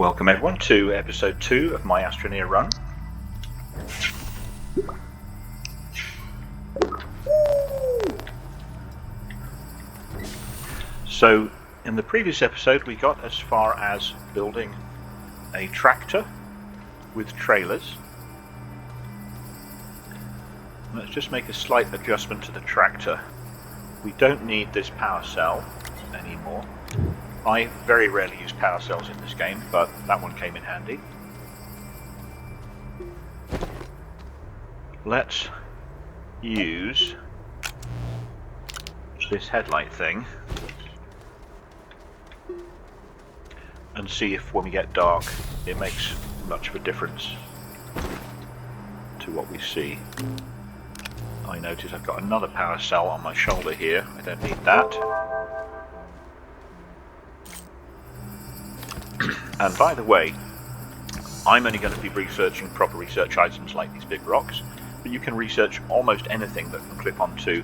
Welcome everyone to episode 2 of my Astroneer run. So in the previous episode we got as far as building a tractor with trailers. Let's just make a slight adjustment to the tractor. We don't need this power cell anymore. I very rarely use power cells in this game, but that one came in handy. Let's use this headlight thing and see if when we get dark it makes much of a difference to what we see. I notice I've got another power cell on my shoulder here. I don't need that. And by the way, I'm only going to be researching proper research items like these big rocks, but you can research almost anything that can clip onto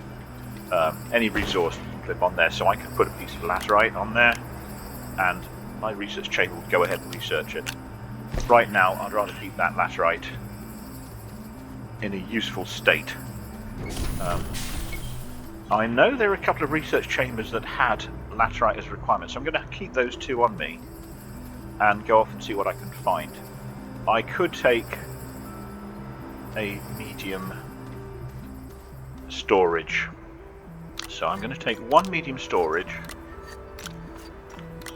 any resource that can clip on there. So I can put a piece of laterite on there, and my research chamber would go ahead and research it. Right now, I'd rather keep that laterite in a useful state. I know there are a couple of research chambers that had laterite as a requirement, so I'm going to keep those two on me and go off and see what I can find. I could take a medium storage. So I'm going to take one medium storage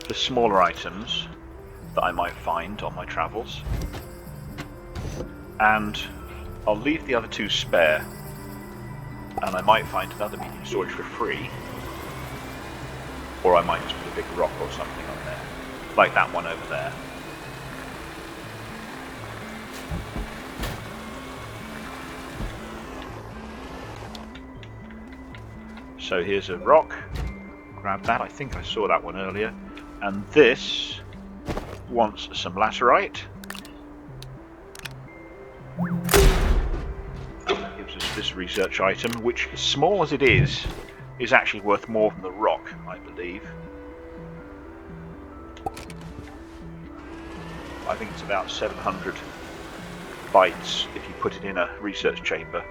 for smaller items that I might find on my travels. And I'll leave the other two spare. And I might find another medium storage for free. Or I might just put a big rock or something on there. Like that one over there. So here's a rock. Grab that. I think I saw that one earlier. And this wants some laterite. That gives us this research item, which, as small as it is actually worth more than the rock, I believe. I think it's about 700 bytes if you put it in a research chamber.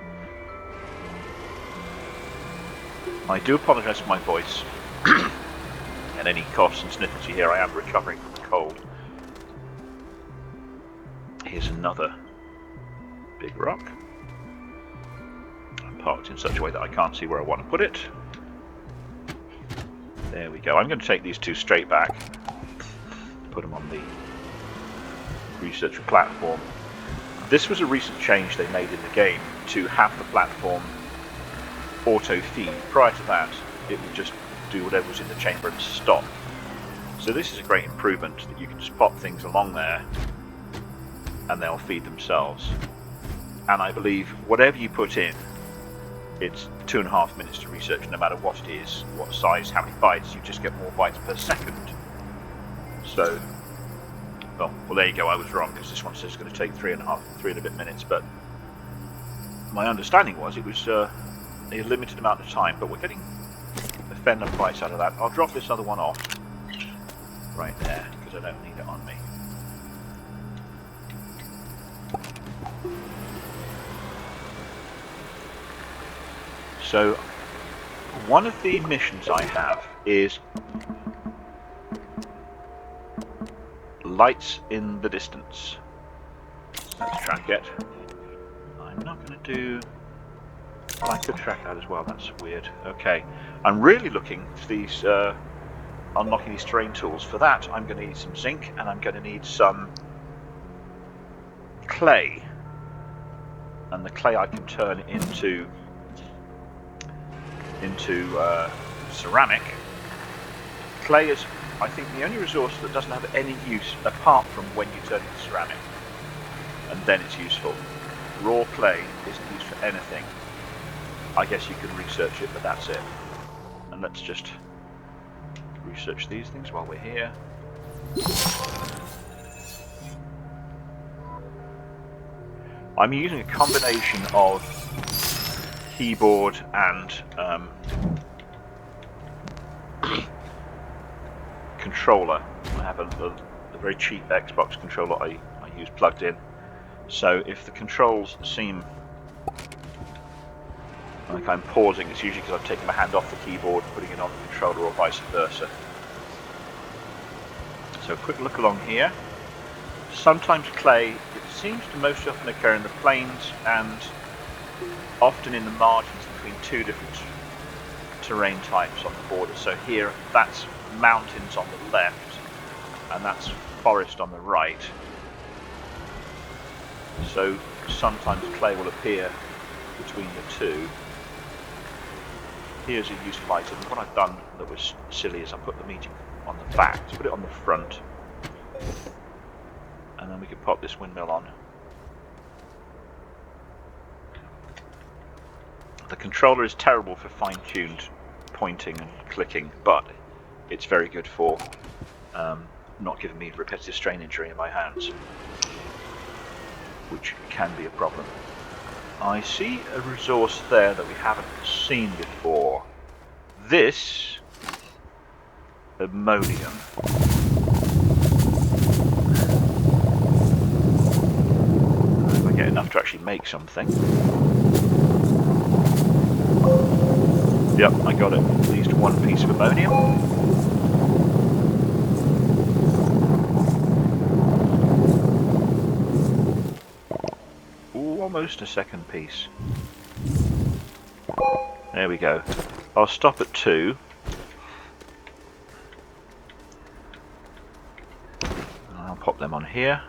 I do apologise for my voice and any coughs and sniffles you hear. I am recovering from a cold. Here's another big rock. I'm parked in such a way that I can't see where I want to put it. There we go. I'm going to take these two straight back, put them on the research platform. This was a recent change they made in the game to have the platform auto feed. Prior to that, it would just do whatever was in the chamber and stop. So this is a great improvement, that you can just pop things along there and they'll feed themselves. And I believe whatever you put in, it's 2.5 minutes to research, no matter what it is, what size, how many bytes. You just get more bytes per second. So well, there you go, I was wrong, because this one says it's going to take 3 and a bit minutes, but my understanding was it was a limited amount of time, but we're getting a fair number of bytes out of that. I'll drop this other one off right there, because I don't need it on me. So, one of the missions I have is lights in the distance. Let's track it. I'm not going to do... Oh, I could track that as well, that's weird. Okay. I'm really looking for these, unlocking these terrain tools. For that, I'm going to need some zinc, and I'm going to need some clay. And the clay I can turn into ceramic. Clay is, I think, the only resource that doesn't have any use apart from when you turn it into ceramic, and then it's useful. Raw clay isn't used for anything. I guess you can research it, but that's it. And let's just research these things while we're here. I'm using a combination of keyboard and controller. I have a very cheap Xbox controller I use plugged in. So if the controls seem like I'm pausing, it's usually because I'm taking my hand off the keyboard, putting it on the controller, or vice versa. So a quick look along here. Sometimes clay, it seems to most often occur in the plains and often in the margins between two different terrain types on the border. So here, that's mountains on the left, and that's forest on the right. So sometimes clay will appear between the two. Here's a useful item. What I've done that was silly is I put the medium on the back. Let's put it on the front, and then we can pop this windmill on. The controller is terrible for fine-tuned pointing and clicking, but it's very good for not giving me repetitive strain injury in my hands, which can be a problem. I see a resource there that we haven't seen before. This ammonium. If I get enough to actually make something. Yep, I got it. At least one piece of ammonium. Ooh, almost a second piece. There we go. I'll stop at 2. I'll pop them on here.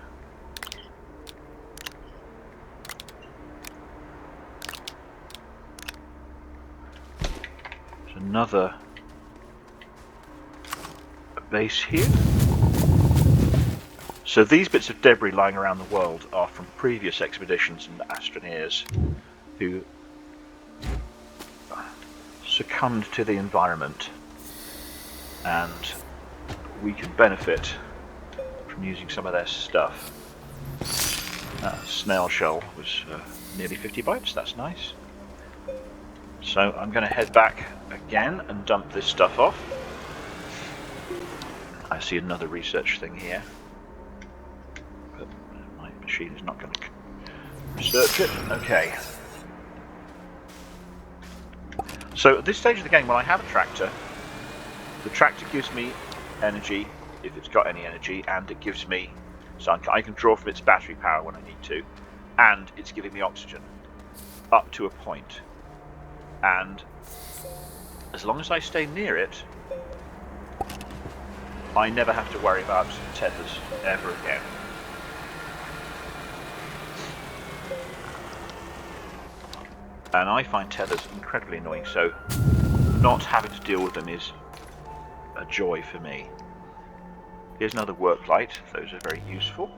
There's another base here. So these bits of debris lying around the world are from previous expeditions and astroneers who succumbed to the environment, and we can benefit from using some of their stuff. Snail shell was nearly 50 bytes, that's nice. So I'm going to head back again and dump this stuff off. I see another research thing here, but my machine is not going to research it. Okay. So at this stage of the game, when I have a tractor, the tractor gives me energy, if it's got any energy, and it gives me, so I can draw from its battery power when I need to, and it's giving me oxygen, up to a point. And as long as I stay near it, I never have to worry about tethers ever again. And I find tethers incredibly annoying, so not having to deal with them is a joy for me. Here's another work light, those are very useful.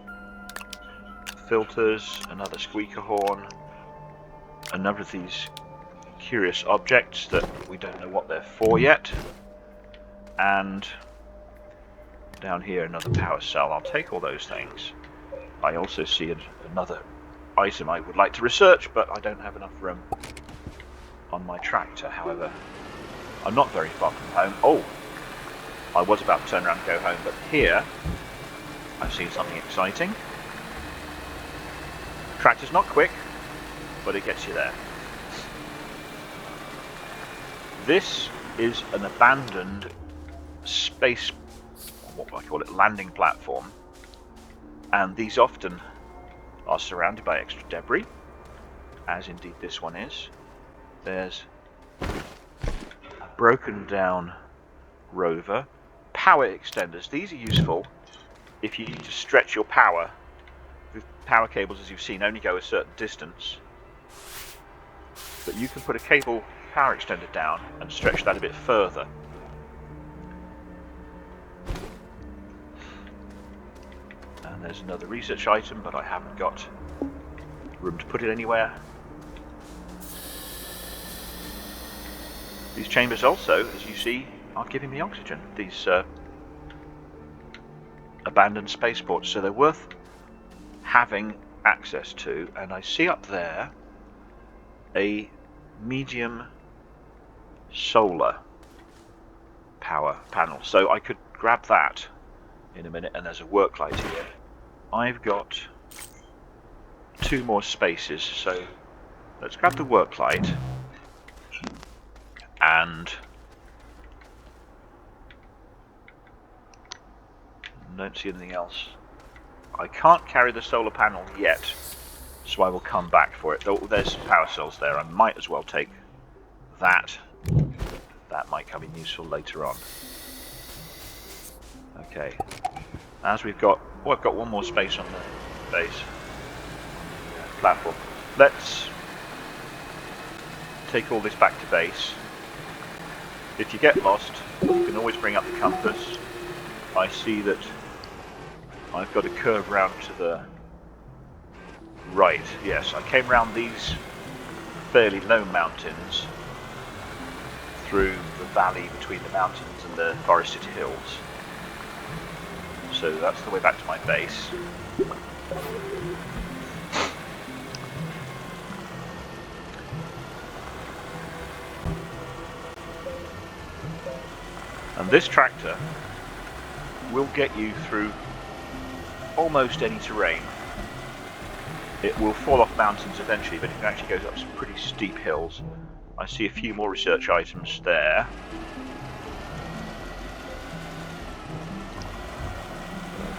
Filters, another squeaker horn, a number of these curious objects that we don't know what they're for yet. And down here another power cell. I'll take all those things. I also see another item I would like to research, but I don't have enough room on my tractor. However, I'm not very far from home. Oh, I was about to turn around and go home, but here I've seen something exciting. Tractor's not quick, but it gets you there. This is an abandoned space, what do I call it, landing platform, and these often are surrounded by extra debris, as indeed this one is. There's a broken down rover. Power extenders. These are useful if you need to stretch your power. The power cables, as you've seen, only go a certain distance. But you can put a cable power extender down and stretch that a bit further. And there's another research item, but I haven't got room to put it anywhere. These chambers also, as you see, are giving me oxygen. These abandoned spaceports, so they're worth having access to. And I see up there a medium solar power panel, so I could grab that in a minute, and there's a work light here. I've got 2 more spaces, so let's grab the work light and don't see anything else. I can't carry the solar panel yet, so I will come back for it. Oh, there's some power cells there. I might as well take that. That might come in useful later on. Okay. As we've got... Oh, I've got 1 more space on the base. Platform. Let's take all this back to base. If you get lost, you can always bring up the compass. I see that I've got to curve round to the right. Yes, I came round these fairly low mountains through the valley between the mountains and the forested hills. So that's the way back to my base. And this tractor will get you through almost any terrain. It will fall off mountains eventually, but it actually goes up some pretty steep hills. I see a few more research items there.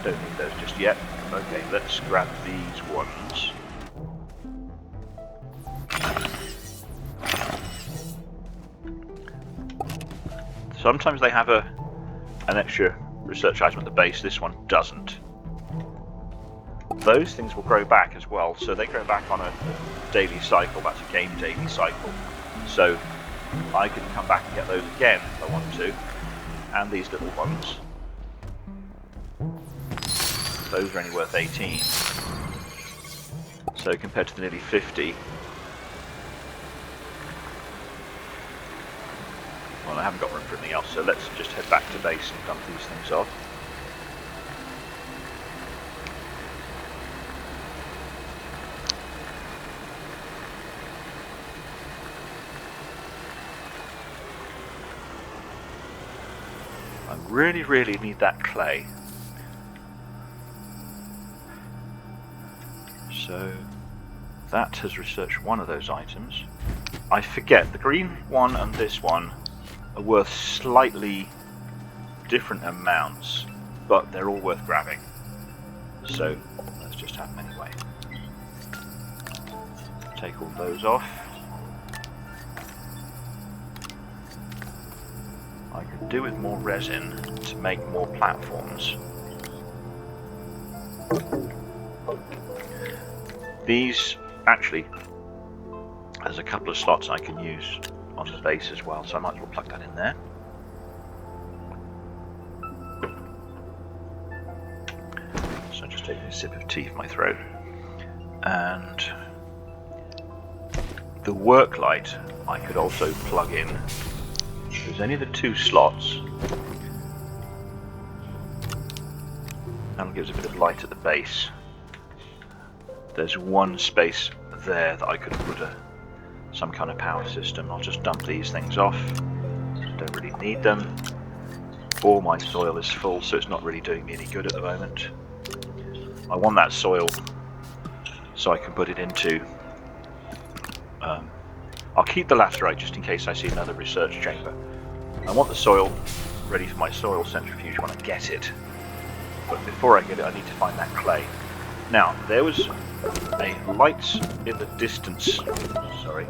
Don't need those just yet. Okay, let's grab these ones. Sometimes they have an extra research item at the base. This one doesn't. Those things will grow back as well, so they grow back on a daily cycle. That's a game daily cycle. So I can come back and get those again if I want to. And these little ones. Those are only worth 18. So compared to the nearly 50. Well, I haven't got room for anything else, so let's just head back to base and dump these things off. I really need that clay. So that has researched one of those items. I forget, the green one and this one are worth slightly different amounts, but they're all worth grabbing. So let's just have them anyway. Take all those off. I could do with more resin to make more platforms. These, actually, there's a couple of slots I can use on the base as well, so I might as well plug that in there. So just taking a sip of tea for my throat. And the work light I could also plug in. There's only the 2 slots. That'll give us a bit of light at the base. There's 1 space there that I could put some kind of power system. I'll just dump these things off. Don't really need them. All my soil is full, so it's not really doing me any good at the moment. I want that soil so I can put it into... I'll keep the laterite just in case I see another research chamber. I want the soil ready for my soil centrifuge when I get it. But before I get it, I need to find that clay. Now, there was a lights in the distance. Sorry.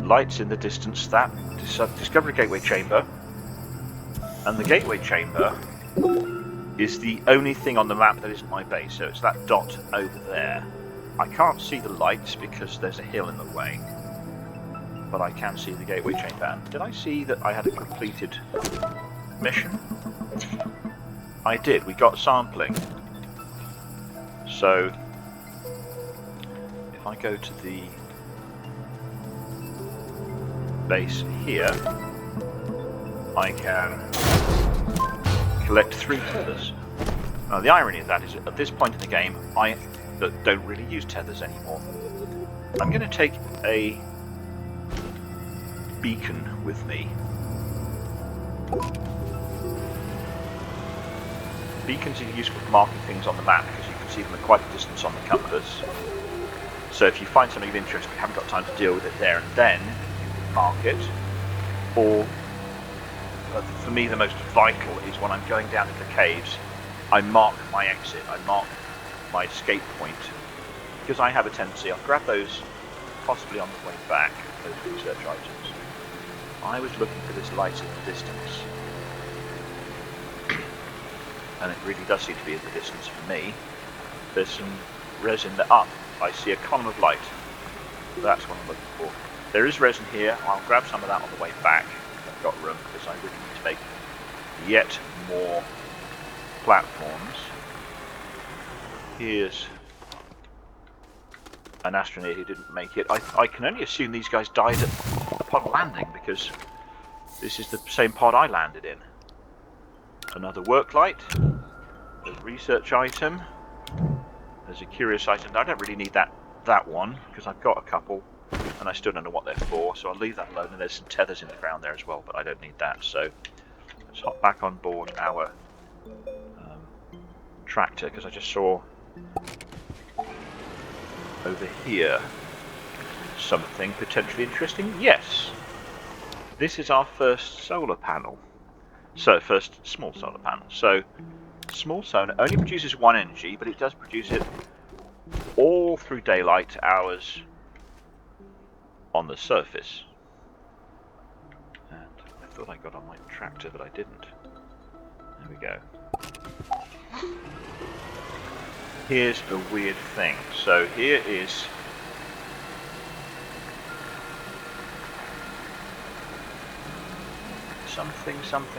Lights in the distance. That discovered a gateway chamber. And the gateway chamber is the only thing on the map that isn't my base. So it's that dot over there. I can't see the lights because there's a hill in the way. But I can see the gateway chamber. And did I see that I had a completed mission? I did. We got sampling. So if I go to the base here, I can collect 3 tethers. Now the irony of that is at this point in the game I don't really use tethers anymore. I'm going to take a beacon with me. beacons are useful for marking things on the map because you can see them at quite a distance on the compass. So if you find something of interest, you haven't got time to deal with it there and then, you mark it. Or, for me, the most vital is when I'm going down into the caves, I mark my exit, I mark my escape point, because I have a tendency, I'll grab those possibly on the way back, those research items. I was looking for this light in the distance, and it really does seem to be in the distance for me. There's some resin up. I see a column of light. That's what I'm looking for. There is resin here. I'll grab some of that on the way back. I've got room because I really need to make yet more platforms. Here's an astronaut who didn't make it. I can only assume these guys died upon landing because this is the same pod I landed in. Another work light. A research item. There's a curious item. I don't really need that one because I've got a couple and I still don't know what they're for, so I'll leave that alone. And there's some tethers in the ground there as well, but I don't need that. So let's hop back on board our tractor because I just saw over here something potentially interesting. Yes, this is our first solar panel. So first small solar panel. So small solar only produces one energy, but it does produce it all through daylight hours on the surface. And I thought I got on my tractor, but I didn't. There we go. Here's a weird thing. So here is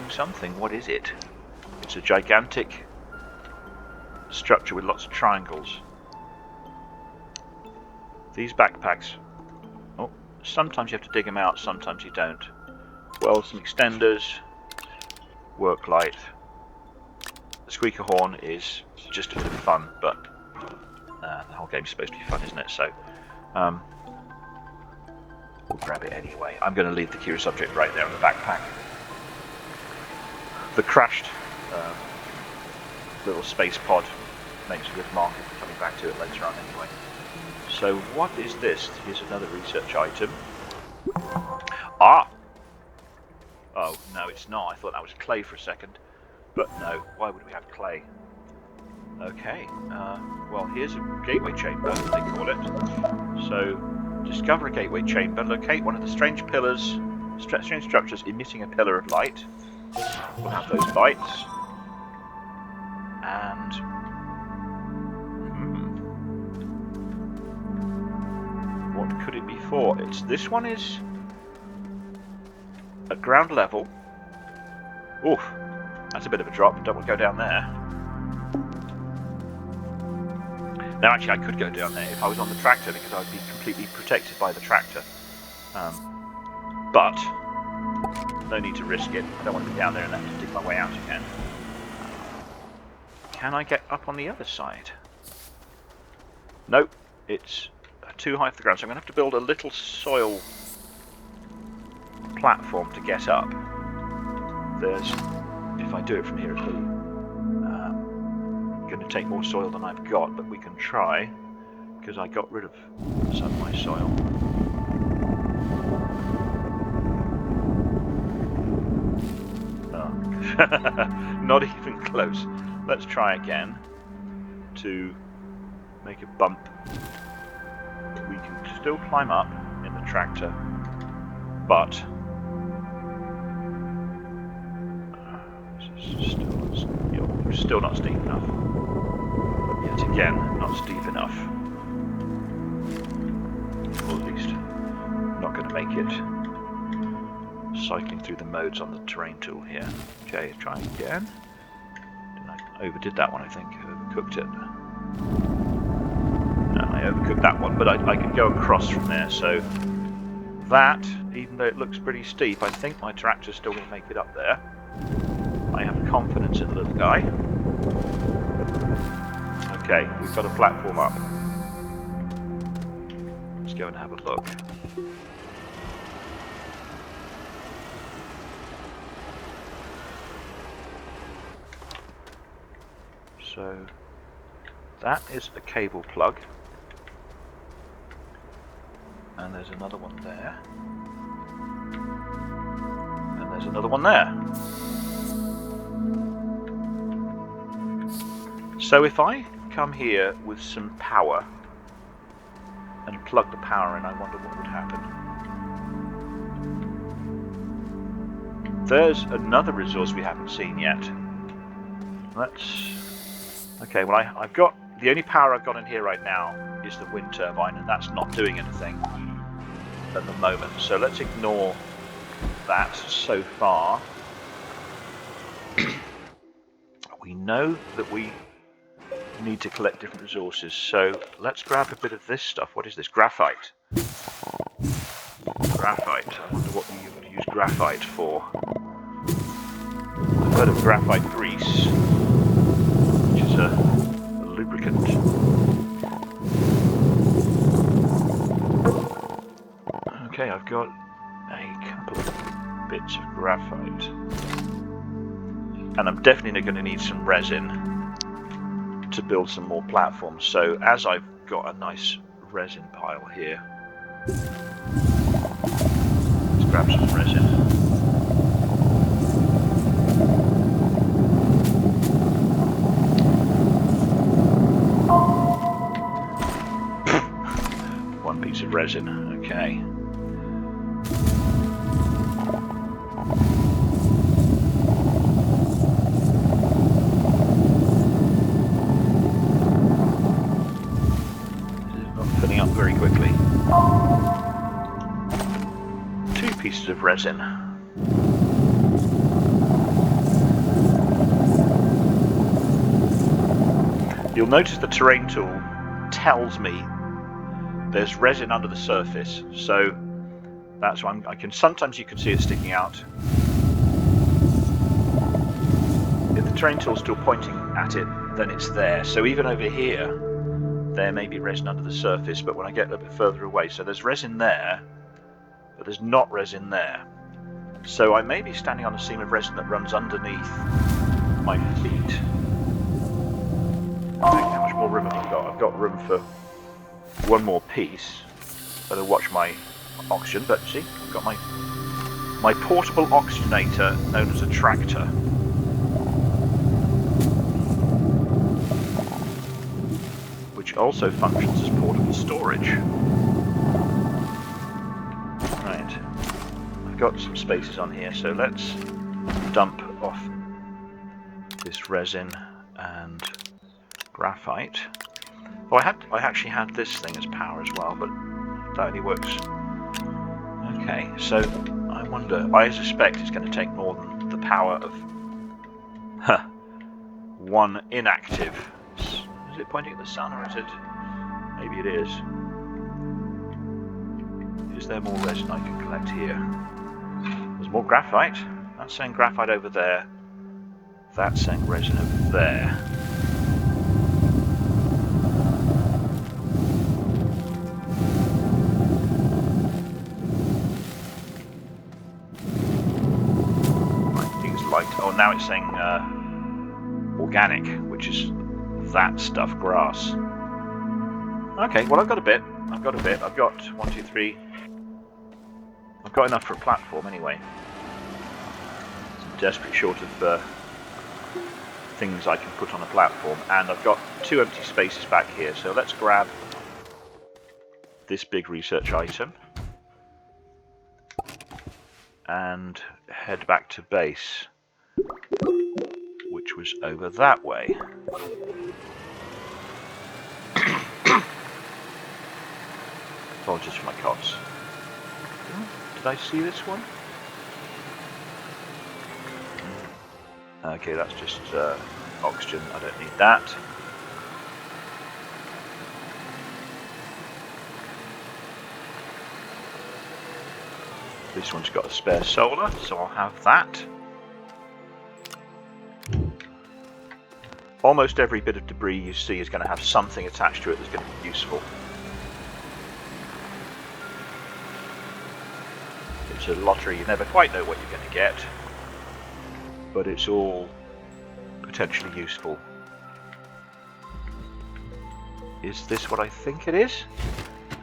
something. What is it? It's a gigantic structure with lots of triangles. These backpacks, oh, sometimes you have to dig them out, sometimes you don't. Well, some extenders, work light. The squeaker horn is just a bit of fun, but the whole game's supposed to be fun, isn't it? So we'll grab it anyway. I'm going to leave the curious object right there in the backpack. The crashed little space pod makes a good marker for coming back to it later on anyway. So what is this? Here's another research item. Ah! Oh, no, it's not. I thought that was clay for a second. But no, why would we have clay? Okay, well, here's a gateway chamber, they call it. So, discover a gateway chamber, locate one of the strange structures emitting a pillar of light. We'll have those lights. And what could it be for? This one is at ground level. Oof, that's a bit of a drop. Don't want to go down there. Now, actually, I could go down there if I was on the tractor because I would be completely protected by the tractor. But no need to risk it. I don't want to be down there and have to dig my way out again. Can I get up on the other side? Nope, it's too high off the ground, so I'm going to have to build a little soil platform to get up. If I do it from here, it's going to take more soil than I've got, but we can try, because I got rid of some of my soil. Oh. Not even close. Let's try again to make a bump. We can still climb up in the tractor, but still not steep enough. Yet again, not steep enough. Or at least not going to make it. Cycling through the modes on the terrain tool here. Okay, try again. I overdid that one, I think. Overcooked it. No, I overcooked that one, but I can go across from there. So that, even though it looks pretty steep, I think my tractor's still going to make it up there. I have confidence in the little guy. Okay, we've got a platform up. Let's go and have a look. So that is a cable plug. And there's another one there. And there's another one there. So if I come here with some power and plug the power in, I wonder what would happen. There's another resource we haven't seen yet. Okay, well I've got, the only power I've got in here right now is the wind turbine, and that's not doing anything at the moment. So let's ignore that so far. We know that we need to collect different resources, so let's grab a bit of this stuff. What is this? Graphite. Graphite. I wonder what we would use graphite for. I've heard of graphite grease, which is a lubricant. Okay, I've got a couple of bits of graphite. And I'm definitely going to need some resin to build some more platforms. So as I've got a nice resin pile here, let's grab some resin. One piece of resin, okay. Filling up very quickly. 2 pieces of resin. You'll notice the terrain tool tells me there's resin under the surface, so that's why sometimes you can see it sticking out. If the terrain tool's still pointing at it, then it's there. So even over here, there may be resin under the surface, but when I get a little bit further away, so there's resin there, but there's not resin there. So I may be standing on a seam of resin that runs underneath my feet. How much more room have I got? I've got room for one more piece. Better watch my oxygen, but see, I've got my portable oxygenator known as a tractor. Which also functions as portable storage. Right, I've got some spaces on here, so let's dump off this resin and graphite. Oh, I actually had this thing as power as well, but that only works. Okay, so I wonder, I suspect it's going to take more than the power of one inactive. Is it pointing at the sun, or is it? Maybe it is. Is there more resin I can collect here? There's more graphite. That's saying graphite over there. That's saying resin over there. I think it's light. Oh, now it's saying organic, which is that stuff, grass. Okay, well I've got a bit. I've got 1, 2, 3. I've got enough for a platform anyway. I'm desperately short of things I can put on a platform, and I've got 2 empty spaces back here, so let's grab this big research item and head back to base, which was over that way. Apologies for my coughs. Did I see this one? Okay, that's just oxygen. I don't need that. This one's got a spare solar, so I'll have that. Almost every bit of debris you see is going to have something attached to it that's going to be useful. It's a lottery, you never quite know what you're going to get, but it's all potentially useful. Is this what I think it is?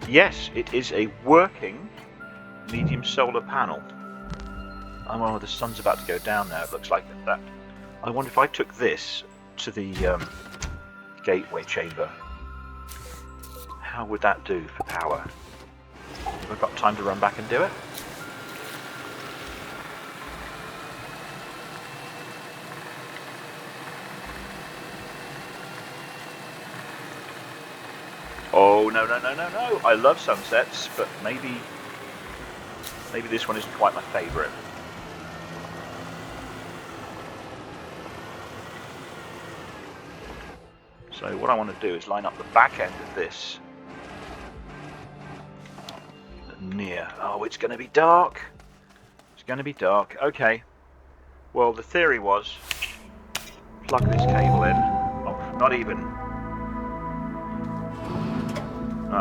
Yes, it is a working medium solar panel. Oh, the sun's about to go down now, it looks like that. I wonder if I took this to the gateway chamber, how would that do for power? Have I got time to run back and do it? Oh, no, no, no, no, no. I love sunsets, but maybe this one isn't quite my favourite. So what I want to do is line up the back end of this near. Oh, it's going to be dark. It's going to be dark. Okay. Well, the theory was plug this cable in. Oh, not even.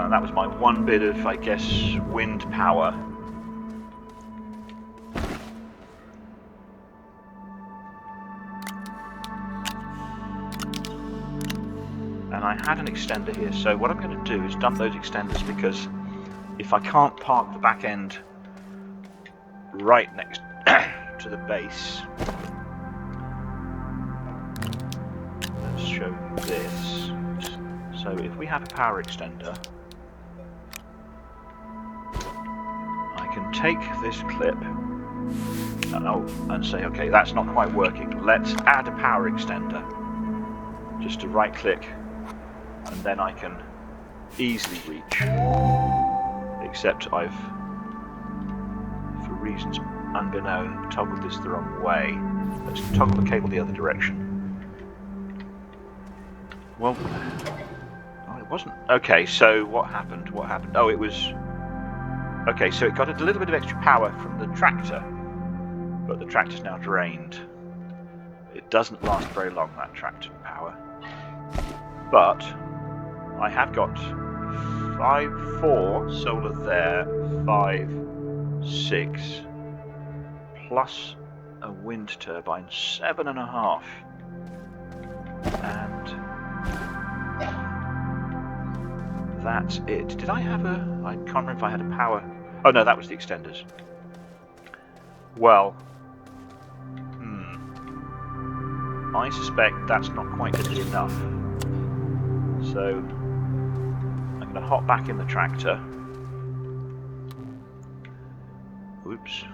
That was my one bit of, I guess, wind power. And I had an extender here, so what I'm going to do is dump those extenders, because if I can't park the back end right next to the base, let's show this. So if we have a power extender, I can take this clip and say, okay, that's not quite working. Let's add a power extender. Just to right click, and then I can easily reach. Except I've, for reasons unbeknown, toggled this the wrong way. Let's toggle the cable the other direction. Well, oh, it wasn't. Okay, so what happened? What happened? Oh, it was... Okay, so it got a little bit of extra power from the tractor, but the tractor's now drained. It doesn't last very long, that tractor power. But I have got 4 solar there, 5, 6, plus a wind turbine, 7.5. And that's it. Did I have a... I can't remember if I had a power... Oh no, that was the extenders. Well, I suspect that's not quite going to be enough. So I'm going to hop back in the tractor. Oops.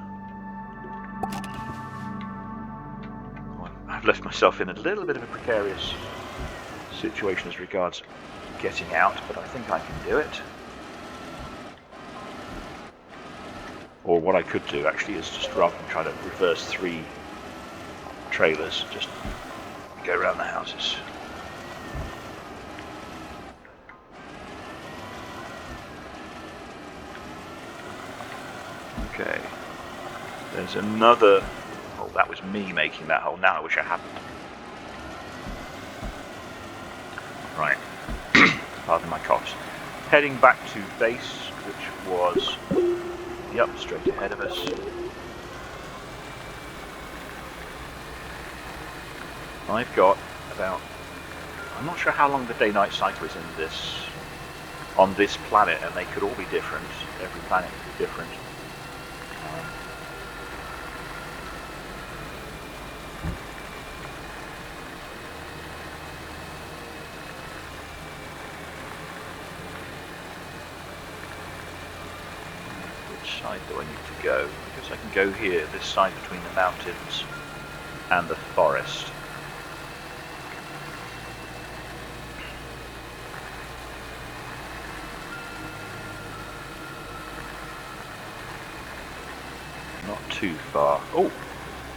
I've left myself in a little bit of a precarious situation as regards getting out, but I think I can do it. Or what I could do actually is just, rather than try to reverse 3 trailers, just go around the houses. Okay, there's another... Oh, that was me making that hole. Now I wish I hadn't. Right, pardon my coughs. Heading back to base, which was, yep, straight ahead of us. I've got about... I'm not sure how long the day-night cycle is in this... on this planet, and they could all be different. Every planet could be different. Which side do I need to go? I guess I can go here, this side between the mountains and the forest. Not too far. Oh,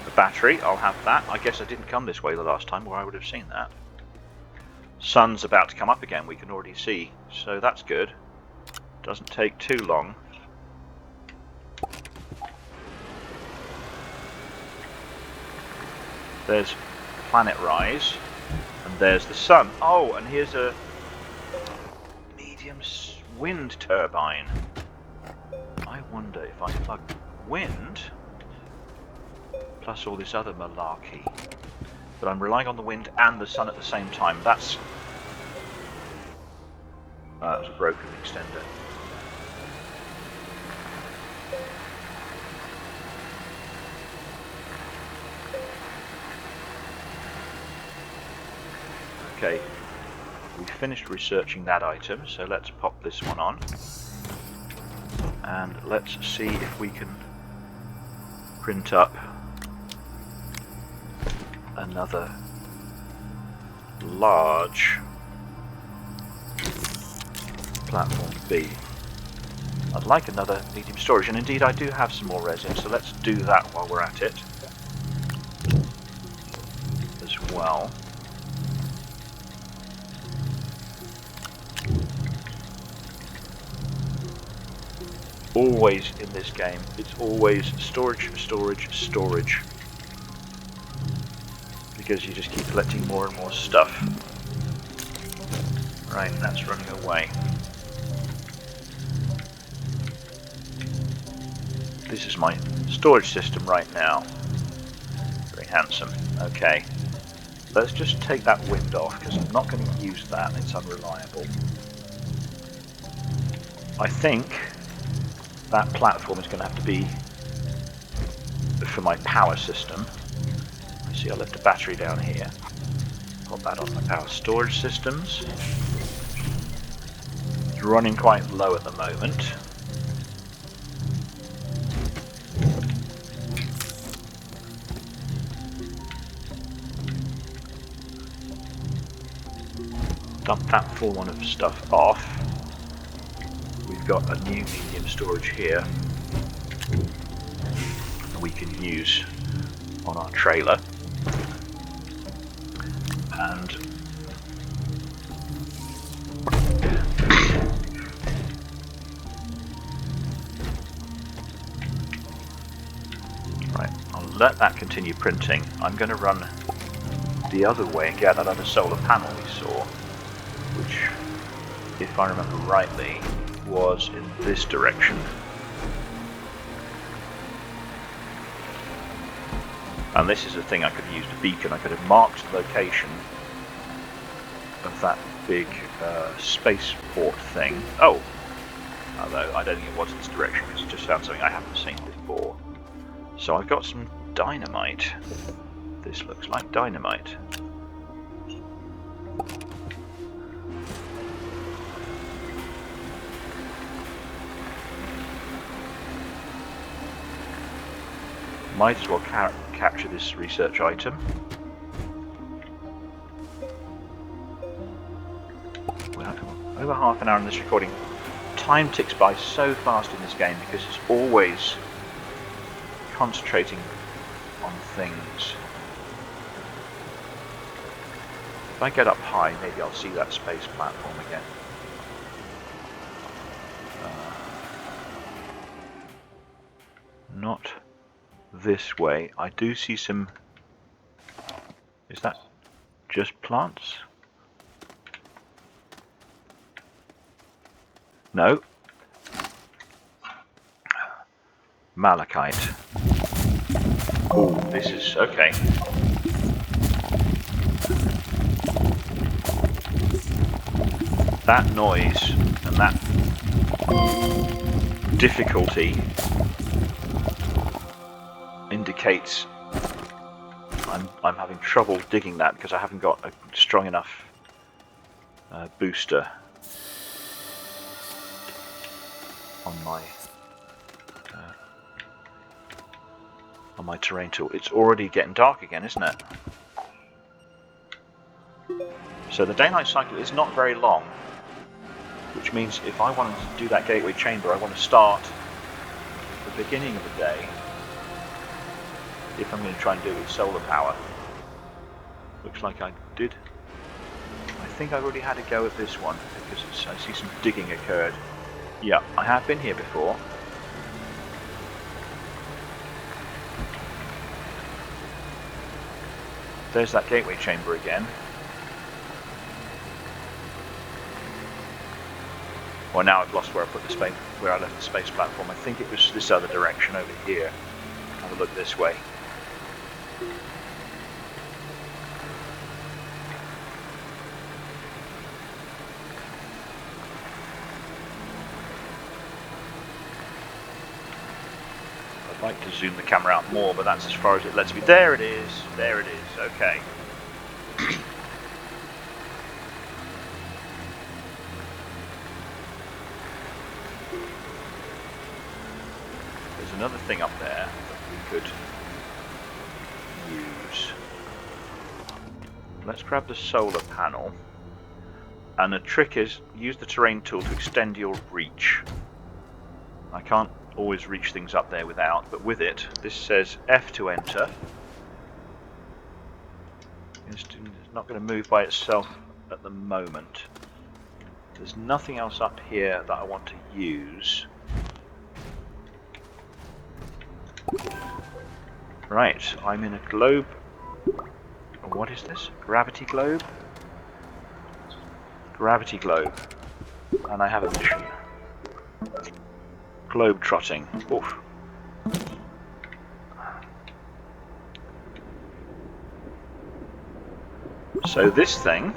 a battery, I'll have that. I guess I didn't come this way the last time, or I would have seen that. Sun's about to come up again, we can already see, so that's good. Doesn't take too long. There's Planet Rise, and there's the sun. Oh, and here's a medium wind turbine. I wonder if I plug wind plus all this other malarkey, but I'm relying on the wind and the sun at the same time. That's That was a broken extender. Okay, we finished researching that item, so let's pop this one on. And let's see if we can print up another large platform B. I'd like another medium storage, and indeed I do have some more resin, so let's do that while we're at it as well. Always in this game, it's always storage, storage, storage, because you just keep collecting more and more stuff. Right, that's running away. This is my storage system right now. Very handsome. Okay, let's just take that wind off, because I'm not going to use that, it's unreliable. I think that platform is going to have to be for my power system. I see I left a battery down here. Put that on my power storage systems. It's running quite low at the moment. Dump that full one of stuff off. We've got a new medium storage here that we can use on our trailer. And right, I'll let that continue printing. I'm going to run the other way and get that other solar panel we saw, which, if I remember rightly, was in this direction. And this is the thing I could have used a beacon. I could have marked the location of that big spaceport thing. Oh! Although I don't think it was this direction, because it just found something I haven't seen before. So I've got some dynamite. This looks like dynamite. Might as well capture this research item. We're over half an hour in this recording. Time ticks by so fast in this game because it's always concentrating on things. If I get up high, maybe I'll see that space platform again. Not this way. I do see some... Is that just plants? No. Malachite. Oh, this is... okay. That noise and that difficulty indicates I'm having trouble digging that because I haven't got a strong enough booster on my terrain tool. It's already getting dark again, isn't it? So the day-night cycle is not very long, which means if I wanted to do that gateway chamber, I want to start at the beginning of the day. If I'm going to try and do it with solar power. Looks like I did. I think I've already had a go at this one because I see some digging occurred. Yeah, I have been here before. There's that gateway chamber again. Well, now I've lost where I put the space, where I left the space platform. I think it was this other direction over here. Have a look this way. I'd like to zoom the camera out more, but that's as far as it lets me. There it is. There it is. Okay. There's another thing up there that we could use. Let's grab the solar panel. And the trick is, use the terrain tool to extend your reach. I can't always reach things up there without, but with it, this says F to enter. It's not going to move by itself at the moment. There's nothing else up here that I want to use. Right, I'm in a globe. What is this? Gravity globe? Gravity globe. And I have a mission. Globe trotting. Oof. So this thing...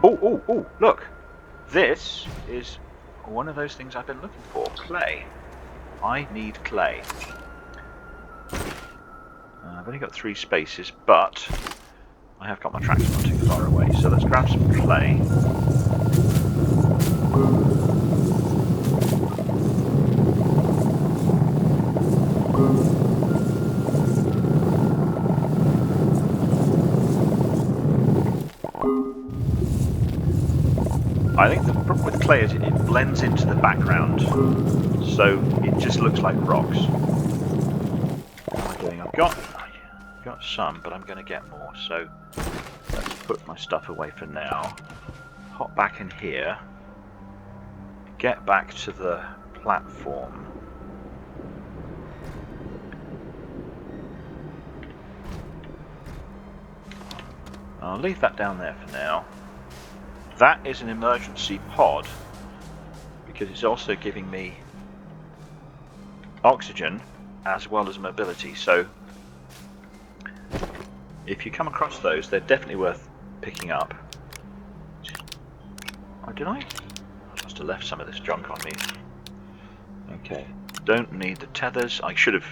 Oh, look! This is one of those things I've been looking for. Clay. I need clay. I've only got 3 spaces, but I have got my tractor not too far away. So let's grab some clay. I think the problem with clay is it blends into the background, so it just looks like rocks. What am I doing? I've got some, but I'm going to get more, so let's put my stuff away for now. Hop back in here. Get back to the platform. I'll leave that down there for now. That is an emergency pod because it's also giving me oxygen as well as mobility. So if you come across those, they're definitely worth picking up. Oh, did I? I must have left some of this junk on me. Okay, don't need the tethers. I should have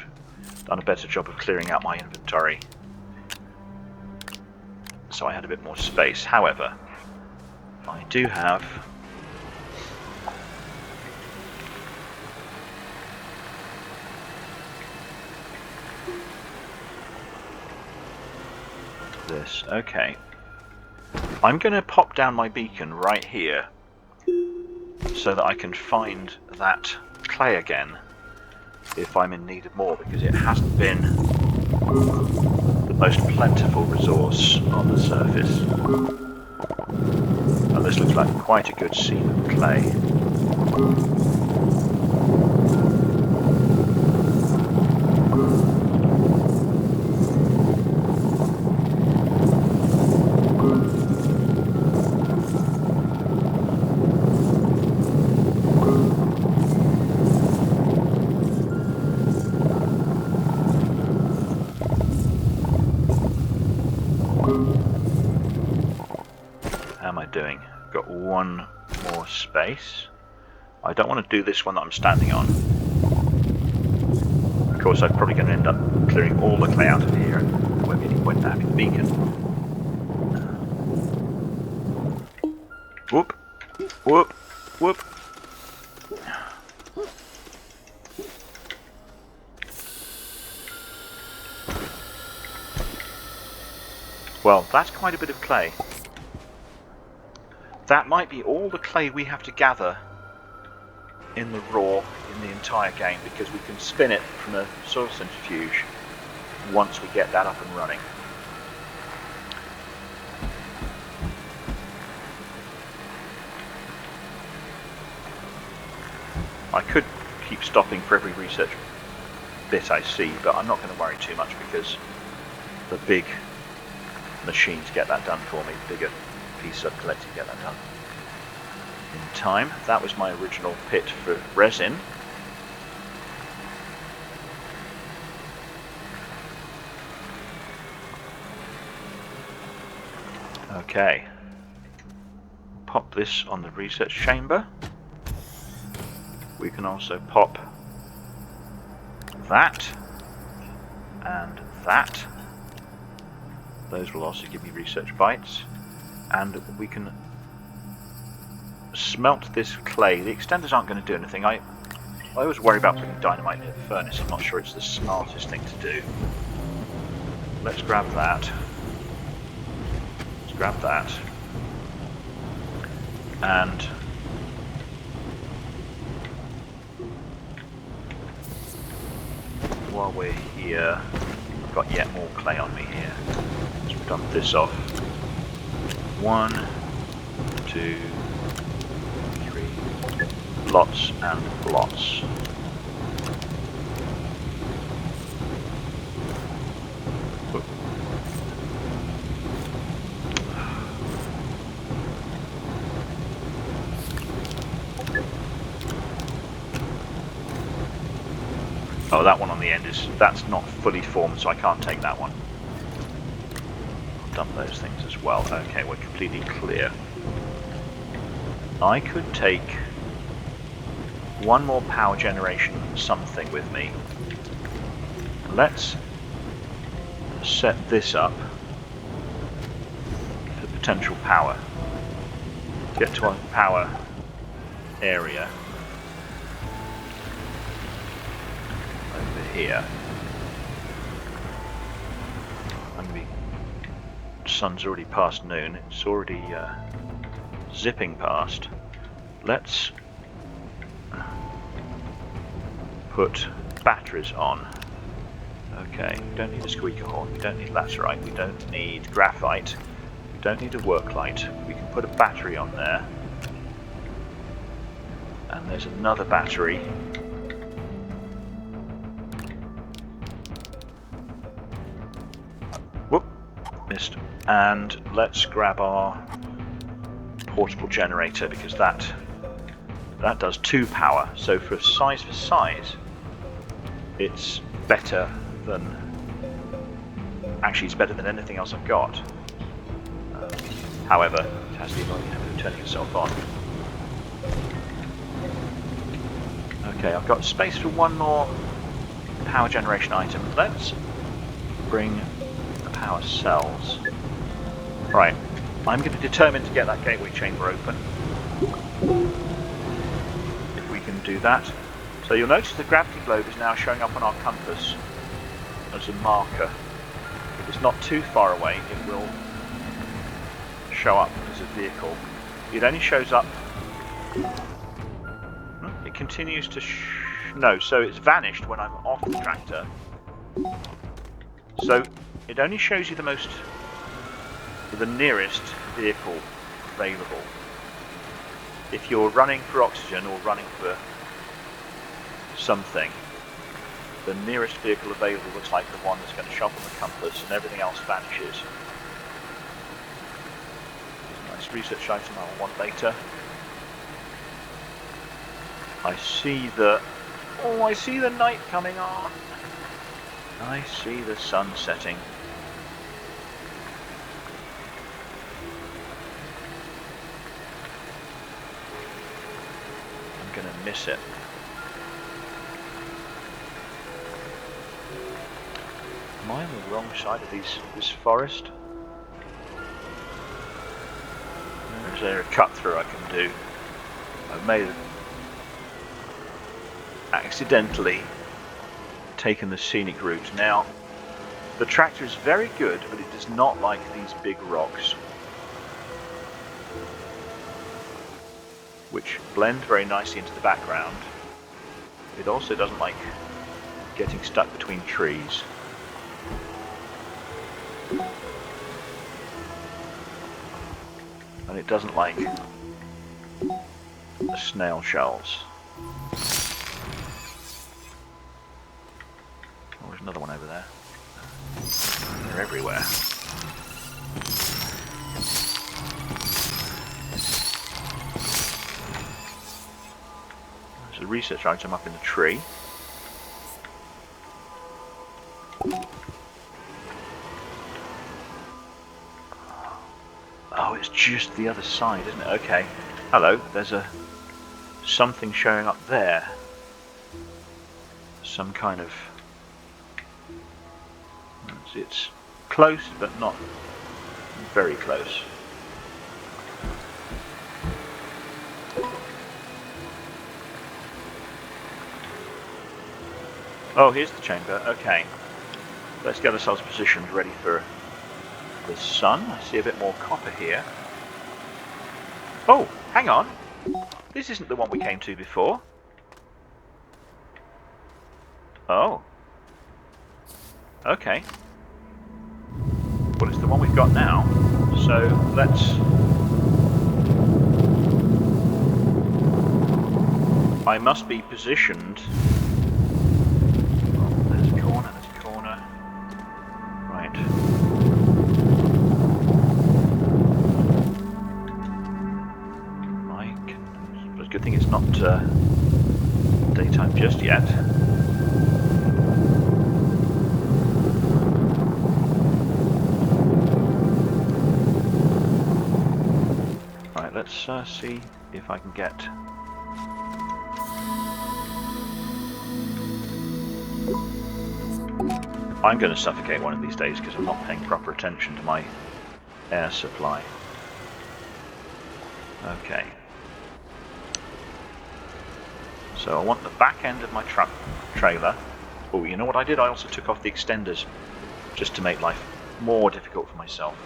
done a better job of clearing out my inventory so I had a bit more space. However, I do have this. Okay. I'm going to pop down my beacon right here so that I can find that clay again if I'm in need of more, because it hasn't been the most plentiful resource on the surface. And this looks like quite a good seam of clay. How am I doing? Got one more space. I don't want to do this one that I'm standing on. Of course, I'm probably going to end up clearing all the clay out of here and when having the beacon. Whoop, whoop, whoop. Well, that's quite a bit of clay. That might be all the clay we have to gather in the raw in the entire game, because we can spin it from a soil centrifuge once we get that up and running. I could keep stopping for every research bit I see, but I'm not going to worry too much because the big machines get that done for me. Bigger piece of collecting get that done in time. That was my original pit for resin. Okay, pop this on the research chamber. We can also pop that, and that. Those will also give me research bytes, and we can smelt this clay. The extenders aren't going to do anything. I always worry about putting dynamite near the furnace. I'm not sure it's the smartest thing to do. Let's grab that. Let's grab that. And while we're here, I've got yet more clay on me here. So we've dump this off. 1, 2, 3. Lots and lots. Oh, that one on the end that's not fully formed, so I can't take that one. I'll dump those things as well. Okay, we're completely clear. I could take one more power generation something with me. Let's set this up for potential power. Get to our power area. Here. Sun's already past noon. It's already zipping past. Let's put batteries on. Okay, we don't need a squeaker horn. We don't need laterite. We don't need graphite. We don't need a work light. We can put a battery on there. And there's another battery. Missed. And let's grab our portable generator, because that does 2 power. So for size it's better than, actually it's better than anything else I've got. However, it has the annoying habit of turning itself on. Okay, I've got space for one more power generation item. Let's bring power cells. Right, I'm going to determine to get that gateway chamber open. If we can do that. So you'll notice the gravity globe is now showing up on our compass as a marker. If it's not too far away, it will show up as a vehicle. It only shows up... It continues to... No, so it's vanished when I'm off the tractor. So it only shows you the nearest vehicle available. If you're running for oxygen or running for something, the nearest vehicle available looks like the one that's going to show up on the compass, and everything else vanishes. There's a nice research item I'll want later. I see the night coming on. I see the sun setting. I'm gonna miss it. Am I on the wrong side of this forest? Is there a cut through I can do? I've made it accidentally taken the scenic route. Now, the tractor is very good, but it does not like these big rocks, which blend very nicely into the background. It also doesn't like getting stuck between trees. And it doesn't like the snail shells. Oh, there's another one over there. They're everywhere. There's a research item up in the tree. Oh, it's just the other side, isn't it? Okay. Hello, there's something showing up there. Some kind of It's close, but not very close. Oh, here's the chamber. Okay. Let's get ourselves positioned ready for the sun. I see a bit more copper here. Oh, hang on. This isn't the one we came to before. Oh. Okay. Well, it's the one we've got now. So let's... I must be positioned... Oh, there's a corner, there's a corner. Right. It's a good thing it's not daytime just yet. Right, let's see if I can get... I'm going to suffocate one of these days because I'm not paying proper attention to my air supply. Okay. So I want the back end of my truck trailer. Oh, you know what I did? I also took off the extenders just to make life more difficult for myself.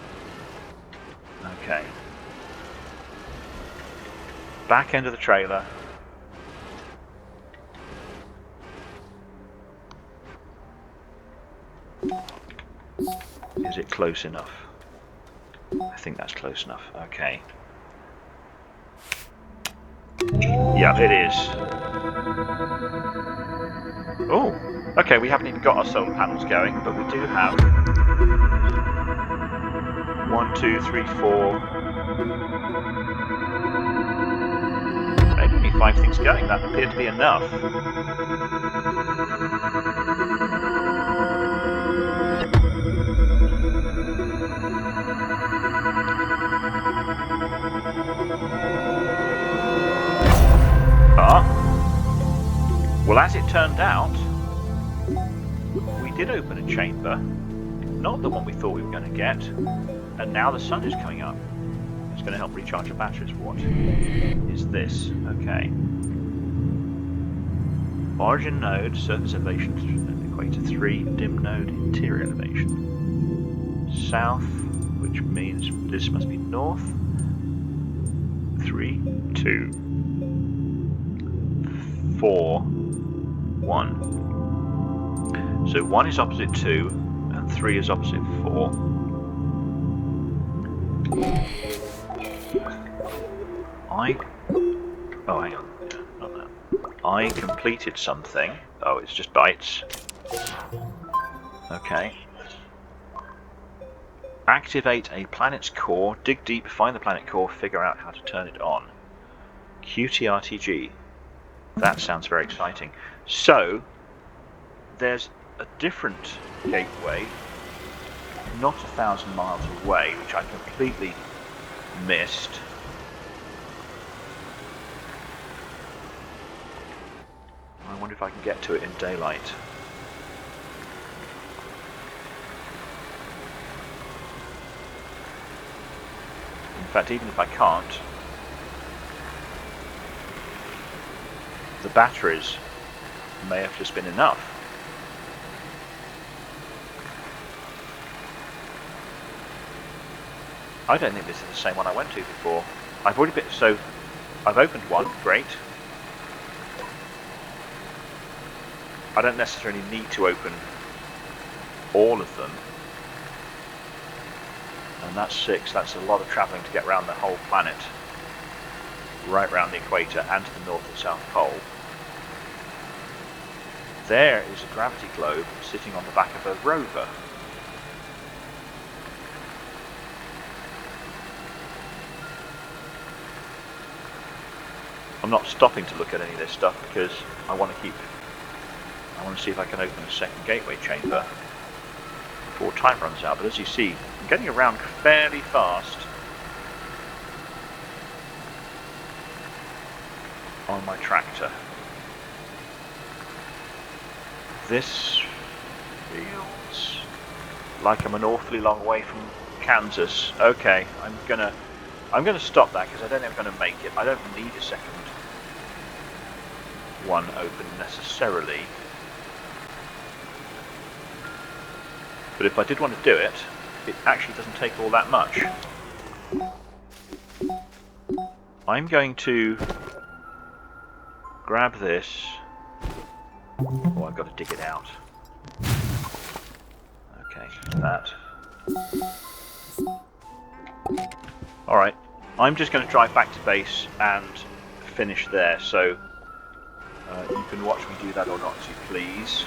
Okay. Back end of the trailer. Is it close enough? I think that's close enough. Okay. Yeah, it is. Oh, okay, we haven't even got our solar panels going, but we do have 1, 2, 3, 4. Maybe only 5 things going. That appeared to be enough. Well, as it turned out, we did open a chamber, not the one we thought we were going to get, and now the sun is coming up. It's going to help recharge the batteries. What is this? Okay. Origin node, surface elevation, equator 3, dim node, interior elevation. South, which means this must be north. 3, 2, 4, 1. So 1 is opposite 2, and 3 is opposite 4. Oh, hang on. Not that. I completed something. Oh, it's just bytes. Okay. Activate a planet's core, dig deep, find the planet core, figure out how to turn it on. QTRTG. That sounds very exciting. So, there's a different gateway, not 1,000 miles away, which I completely missed. I wonder if I can get to it in daylight. In fact, even if I can't, the batteries may have just been enough. I don't think this is the same one I went to before. I've already been, so I've opened one, great. I don't necessarily need to open all of them. And that's 6, that's a lot of travelling to get around the whole planet. Right round the equator and to the North and South Pole. There is a gravity globe sitting on the back of a rover. I'm not stopping to look at any of this stuff because I want to see if I can open a second gateway chamber before time runs out. But as you see, I'm getting around fairly fast on my tractor. This feels like I'm an awfully long way from Kansas. Okay, I'm gonna stop that because I don't think I'm gonna make it. I don't need a second one open necessarily. But if I did want to do it, it actually doesn't take all that much. I'm going to grab this. Oh, I've got to dig it out. Okay, that. Alright, I'm just going to drive back to base and finish there, so you can watch me do that or not, as you please.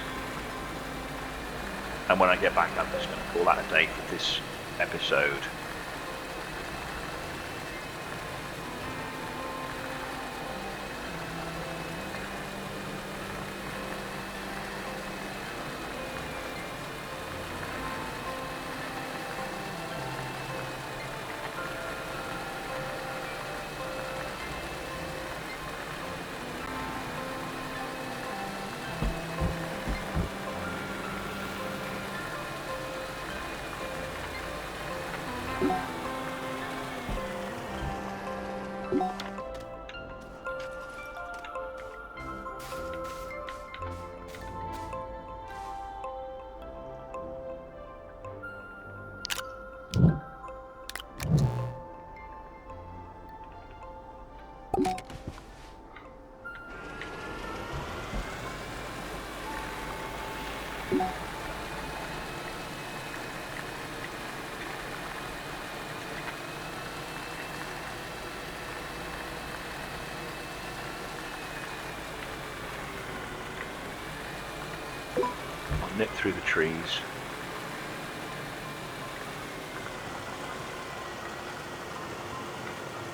And when I get back, I'm just going to call that a day for this episode. I'll nip through the trees.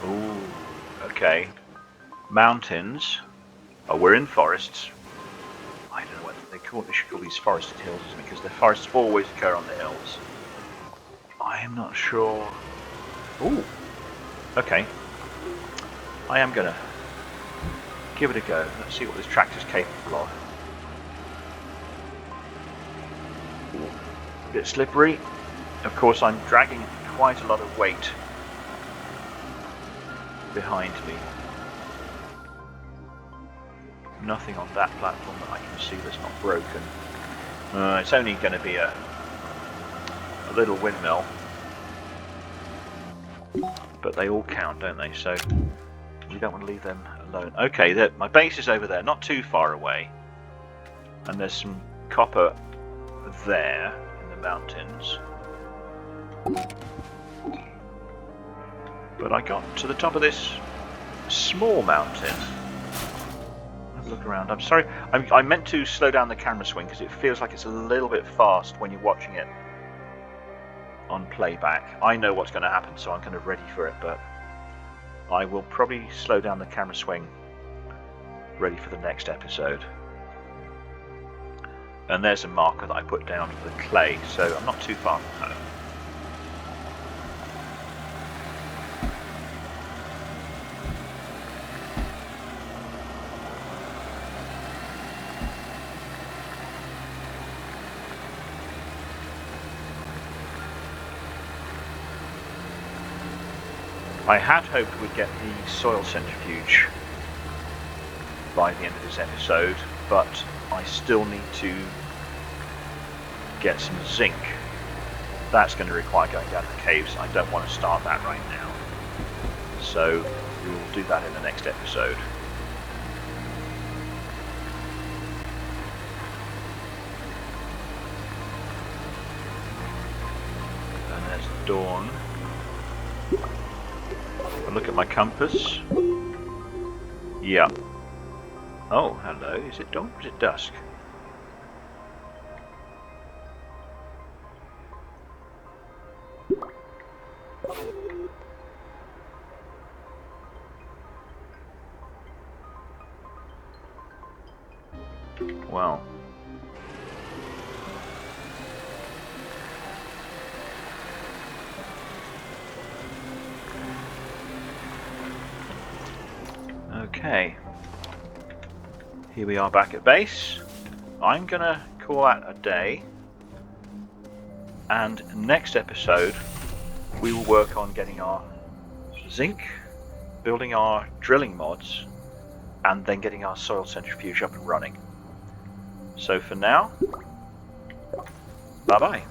Ooh, okay. Mountains. Oh, we're in forests. I don't know what they should call these forested hills, because the forests always occur on the hills. I am not sure. Ooh, okay. I am gonna give it a go. Let's see what this tractor's capable of. Ooh, a bit slippery. Of course, I'm dragging quite a lot of weight behind me. Nothing on that platform that I can see that's not broken. It's only going to be a little windmill, but they all count, don't they? So we don't want to leave them alone. Okay, my base is over there, not too far away, and there's some copper there in the mountains. But I got to the top of this small mountain. Look around. I'm sorry, I meant to slow down the camera swing because it feels like it's a little bit fast when you're watching it on playback. I know what's going to happen, so I'm kind of ready for it, but I will probably slow down the camera swing ready for the next episode. And there's a marker that I put down for the clay, so I'm not too far from home. I had hoped we'd get the soil centrifuge by the end of this episode, but I still need to get some zinc. That's going to require going down the caves. I don't want to start that right now. So we will do that in the next episode. And there's dawn. Look at my compass. Yeah. Oh, hello. Is it dawn or is it dusk? Wow. Okay, here we are back at base. I'm gonna call that a day. And next episode, we will work on getting our zinc, building our drilling mods, and then getting our soil centrifuge up and running. So for now, bye-bye.